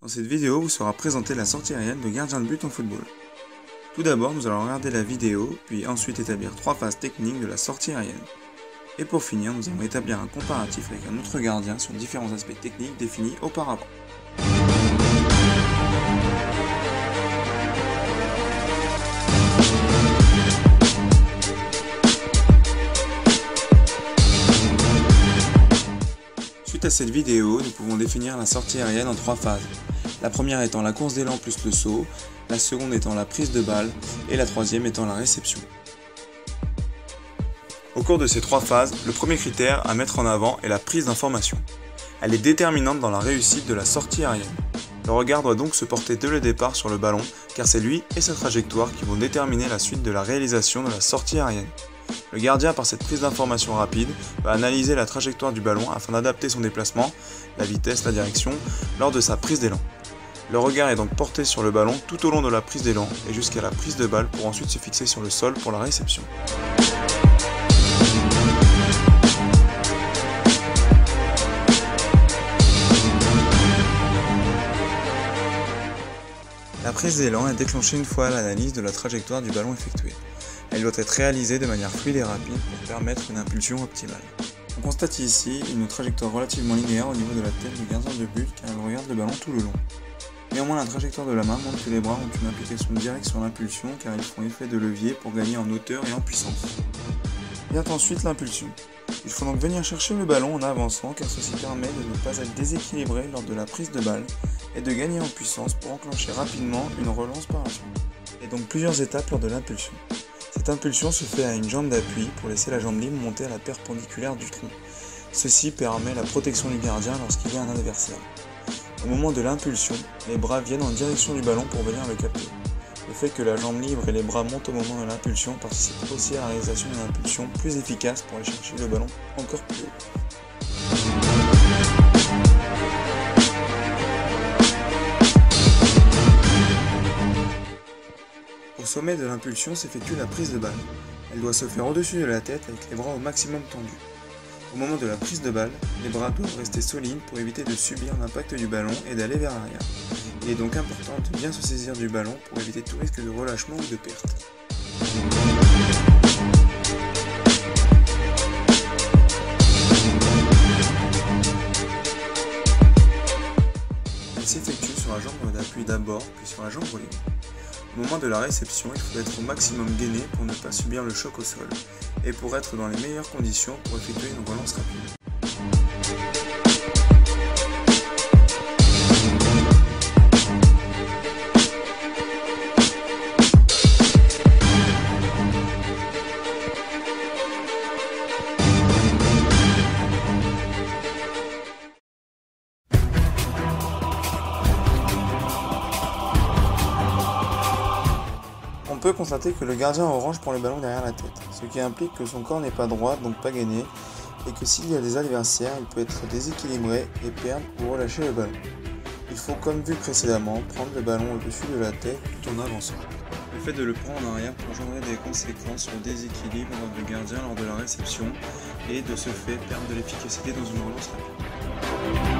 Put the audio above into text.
Dans cette vidéo vous sera présentée la sortie aérienne de gardien de but en football. Tout d'abord, nous allons regarder la vidéo, puis ensuite établir 3 phases techniques de la sortie aérienne. Et pour finir, nous allons établir un comparatif avec un autre gardien sur différents aspects techniques définis auparavant. Suite à cette vidéo, nous pouvons définir la sortie aérienne en 3 phases. La première étant la course d'élan plus le saut, la seconde étant la prise de balle et la troisième étant la réception. Au cours de ces 3 phases, le premier critère à mettre en avant est la prise d'information. Elle est déterminante dans la réussite de la sortie aérienne. Le regard doit donc se porter dès le départ sur le ballon car c'est lui et sa trajectoire qui vont déterminer la suite de la réalisation de la sortie aérienne. Le gardien, par cette prise d'information rapide, va analyser la trajectoire du ballon afin d'adapter son déplacement, la vitesse, la direction, lors de sa prise d'élan. Le regard est donc porté sur le ballon tout au long de la prise d'élan et jusqu'à la prise de balle pour ensuite se fixer sur le sol pour la réception. La prise d'élan est déclenchée une fois l'analyse de la trajectoire du ballon effectuée. Elle doit être réalisée de manière fluide et rapide pour permettre une impulsion optimale. On constate ici une trajectoire relativement linéaire au niveau de la tête du gardien de but car il regarde le ballon tout le long. Néanmoins, la trajectoire de la main montre que les bras ont une implication directe sur l'impulsion car ils font effet de levier pour gagner en hauteur et en puissance. Vient ensuite l'impulsion. Il faut donc venir chercher le ballon en avançant car ceci permet de ne pas être déséquilibré lors de la prise de balle et de gagner en puissance pour enclencher rapidement une relance par la suite. Il y a donc plusieurs étapes lors de l'impulsion. Cette impulsion se fait à une jambe d'appui pour laisser la jambe libre monter à la perpendiculaire du tronc. Ceci permet la protection du gardien lorsqu'il y a un adversaire. Au moment de l'impulsion, les bras viennent en direction du ballon pour venir le capter. Le fait que la jambe libre et les bras montent au moment de l'impulsion participe aussi à la réalisation d'une impulsion plus efficace pour aller chercher le ballon encore plus haut. Au sommet de l'impulsion s'effectue la prise de balle. Elle doit se faire au-dessus de la tête avec les bras au maximum tendus. Au moment de la prise de balle, les bras doivent rester solides pour éviter de subir l'impact du ballon et d'aller vers l'arrière. Il est donc important de bien se saisir du ballon pour éviter tout risque de relâchement ou de perte. Elle s'effectue sur la jambe d'appui d'abord, puis sur la jambe libre. Au moment de la réception, il faut être au maximum gainé pour ne pas subir le choc au sol et pour être dans les meilleures conditions pour effectuer une relance rapide. On peut constater que le gardien orange prend le ballon derrière la tête, ce qui implique que son corps n'est pas droit, donc pas gainé, et que s'il y a des adversaires, il peut être déséquilibré et perdre ou relâcher le ballon. Il faut, comme vu précédemment, prendre le ballon au-dessus de la tête tout en avançant. Le fait de le prendre en arrière peut engendrer des conséquences sur le déséquilibre du gardien lors de la réception et de ce fait perdre de l'efficacité dans une relance rapide.